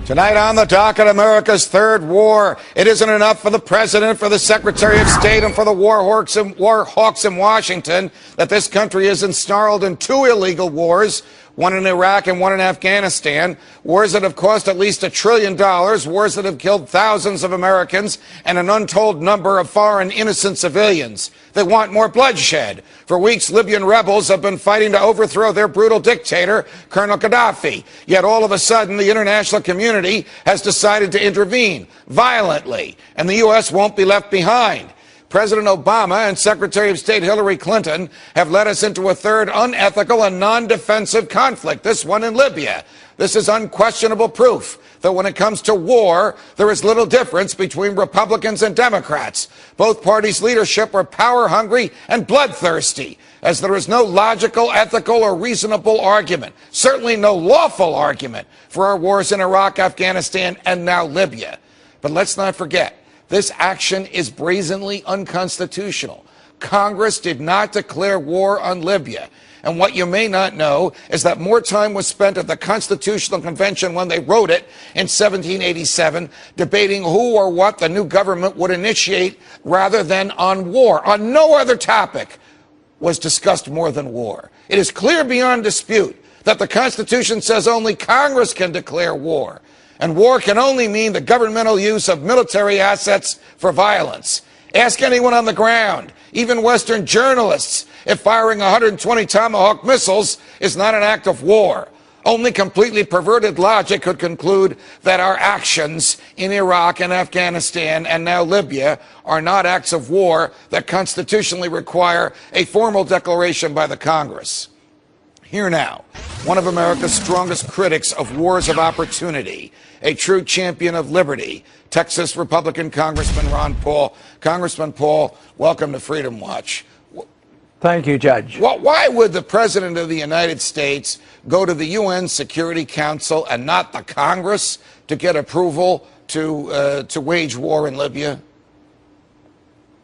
Tonight on the docket, America's third war. It isn't enough for the president, for the secretary of state, and for the war hawks in Washington that this country is ensnarled in two illegal wars, one in Iraq and one in Afghanistan, wars that have cost at least $1 trillion, wars that have killed thousands of Americans and an untold number of foreign innocent civilians. They want more bloodshed. For weeks, Libyan rebels have been fighting to overthrow their brutal dictator, Colonel Gaddafi. Yet all of a sudden, the international community has decided to intervene violently, and the U.S. won't be left behind. President Obama and Secretary of State Hillary Clinton have led us into a third unethical and non-defensive conflict, this one in Libya. This is unquestionable proof that when it comes to war, there is little difference between Republicans and Democrats. Both parties' leadership are power-hungry and bloodthirsty, as there is no logical, ethical, or reasonable argument, certainly no lawful argument, for our wars in Iraq, Afghanistan, and now Libya. But let's not forget, this action is brazenly unconstitutional. Congress did not declare war on Libya. And what you may not know is that more time was spent at the Constitutional Convention when they wrote it in 1787, debating who or what the new government would initiate rather than on war. On no other topic was discussed more than war. It is clear beyond dispute that the Constitution says only Congress can declare war. And war can only mean the governmental use of military assets for violence. Ask anyone on the ground, even Western journalists, if firing 120 Tomahawk missiles is not an act of war. Only completely perverted logic could conclude that our actions in Iraq and Afghanistan and now Libya are not acts of war that constitutionally require a formal declaration by the Congress. Here now, one of America's strongest critics of wars of opportunity, a true champion of liberty, Texas Republican Congressman Ron Paul. Congressman Paul, welcome to Freedom Watch. Thank you, Judge. Why would the President of the United States go to the UN Security Council and not the Congress to get approval to wage war in Libya?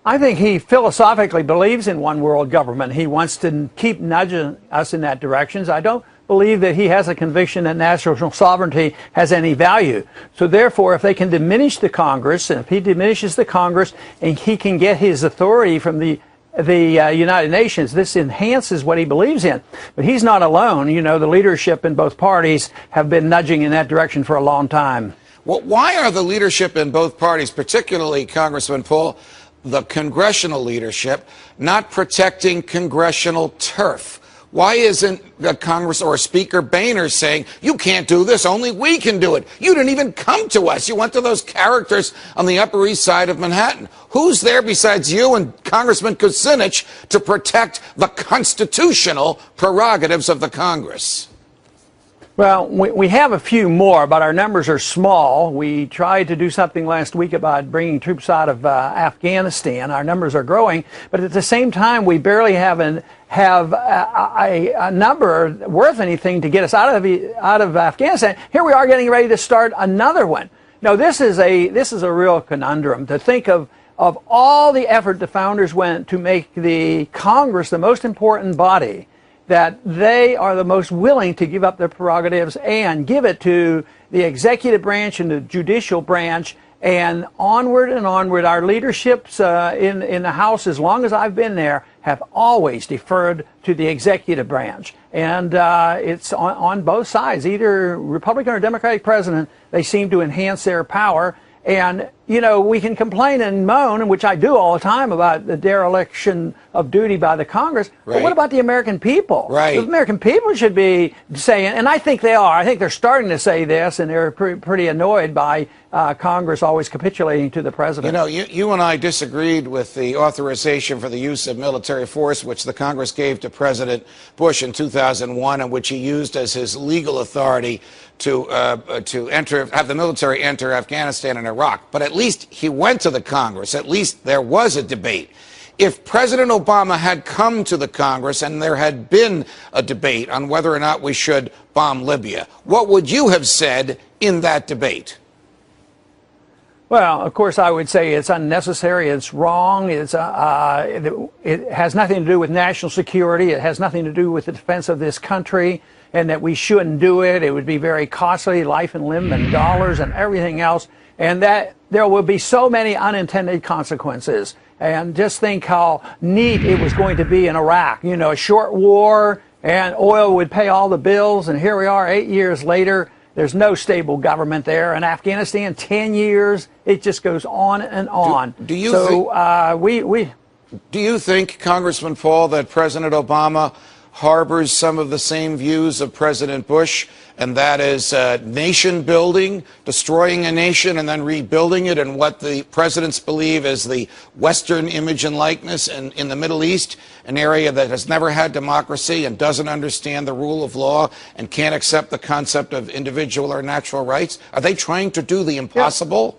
I think he philosophically believes in one world government. He wants to keep nudging us in that direction. I don't believe that he has a conviction that national sovereignty has any value. So therefore, if they can diminish the Congress, and if he diminishes the Congress and he can get his authority from the United Nations, this enhances what he believes in. But he's not alone. You know, the leadership in both parties have been nudging in that direction for a long time. Well, why are the leadership in both parties, particularly Congressman Paul, the congressional leadership, not protecting congressional turf? Why isn't Congress or Speaker Boehner saying, you can't do this, only we can do it? You didn't even come to us. You went to those characters on the Upper East Side of Manhattan. Who's there besides you and Congressman Kucinich to protect the constitutional prerogatives of the Congress? Well, we have a few more, but our numbers are small. We tried to do something last week about bringing troops out of Afghanistan. Our numbers are growing, but at the same time, we barely have a number worth anything to get us out of Afghanistan. Here we are getting ready to start another one. Now, this is a real conundrum to think of all the effort the founders went to make the Congress the most important body, that they are the most willing to give up their prerogatives and give it to the executive branch and the judicial branch, and onward and onward. Our leaderships in the House, as long as I've been there, have always deferred to the executive branch. And it's on both sides, either Republican or Democratic president, they seem to enhance their power. And, you know, we can complain and moan, which I do all the time, about the dereliction of duty by the Congress. Right. But what about the American people? Right. The American people should be saying, and I think they are, I think they're starting to say this, and they're pretty annoyed by Congress always capitulating to the president. You know, you and I disagreed with the authorization for the use of military force, which the Congress gave to President Bush in 2001, and which he used as his legal authority to have the military enter Afghanistan and Iraq. But at least he went to the Congress. At least there was a debate. If President Obama had come to the Congress and there had been a debate on whether or not we should bomb Libya, what would you have said in that debate? Well, of course, I would say it's unnecessary, it's wrong, it has nothing to do with national security, it has nothing to do with the defense of this country. and that we shouldn't do it. It would be very costly, life and limb and dollars and everything else, and that there will be so many unintended consequences. And just think how neat it was going to be in Iraq. You know, a short war, and oil would pay all the bills, and here we are 8 years later. There's no stable government there. In Afghanistan, 10 years, it just goes on and on. Do you think, Congressman Paul, that President Obama harbors some of the same views of President Bush, and that is nation building, destroying a nation and then rebuilding it, and what the presidents believe is the Western image and likeness in the Middle East, an area that has never had democracy and doesn't understand the rule of law and can't accept the concept of individual or natural rights? Are they trying to do the impossible?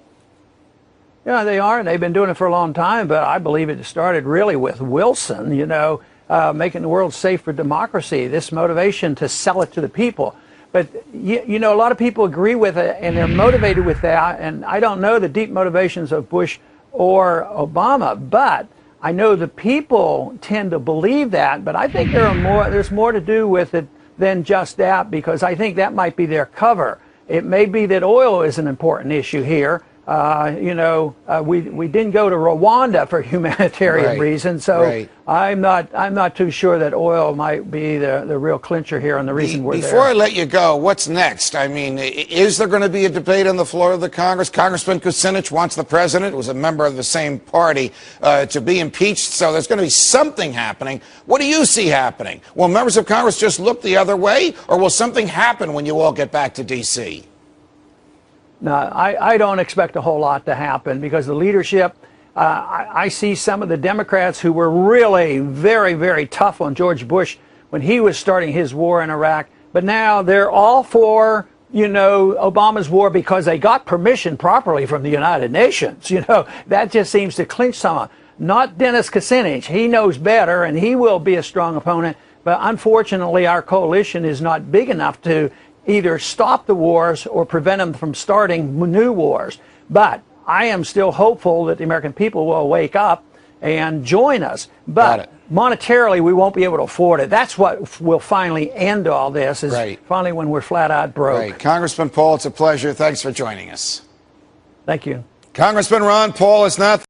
Yeah, they are, and they've been doing it for a long time, but I believe it started really with Wilson, you know, making the world safe for democracy, this motivation to sell it to the people. But, you know, a lot of people agree with it, and they're motivated with that, and I don't know the deep motivations of Bush or Obama, but I know the people tend to believe that, but I think there's more to do with it than just that, because I think that might be their cover. It may be that oil is an important issue here. You know, we didn't go to Rwanda for humanitarian reasons, so I'm not too sure that oil might be the real clincher here and the reason we're there. Before I let you go, what's next? I mean, is there going to be a debate on the floor of the Congress? Congressman Kucinich wants the president, who was a member of the same party, to be impeached, so there's going to be something happening. What do you see happening? Will members of Congress just look the other way, or will something happen when you all get back to D.C.? No, I don't expect a whole lot to happen, because the leadership, I see some of the Democrats who were really very, very tough on George Bush when he was starting his war in Iraq, but now they're all for, you know, Obama's war because they got permission properly from the United Nations. You know, that just seems to clinch some. Not Dennis Kucinich. He knows better, and he will be a strong opponent, but unfortunately our coalition is not big enough to either stop the wars or prevent them from starting new wars. But I am still hopeful that the American people will wake up and join us. But monetarily, we won't be able to afford it. That's what will finally end all this, is finally when we're flat out broke. Congressman Paul, it's a pleasure. Thanks for joining us. Thank you. Congressman Ron Paul is not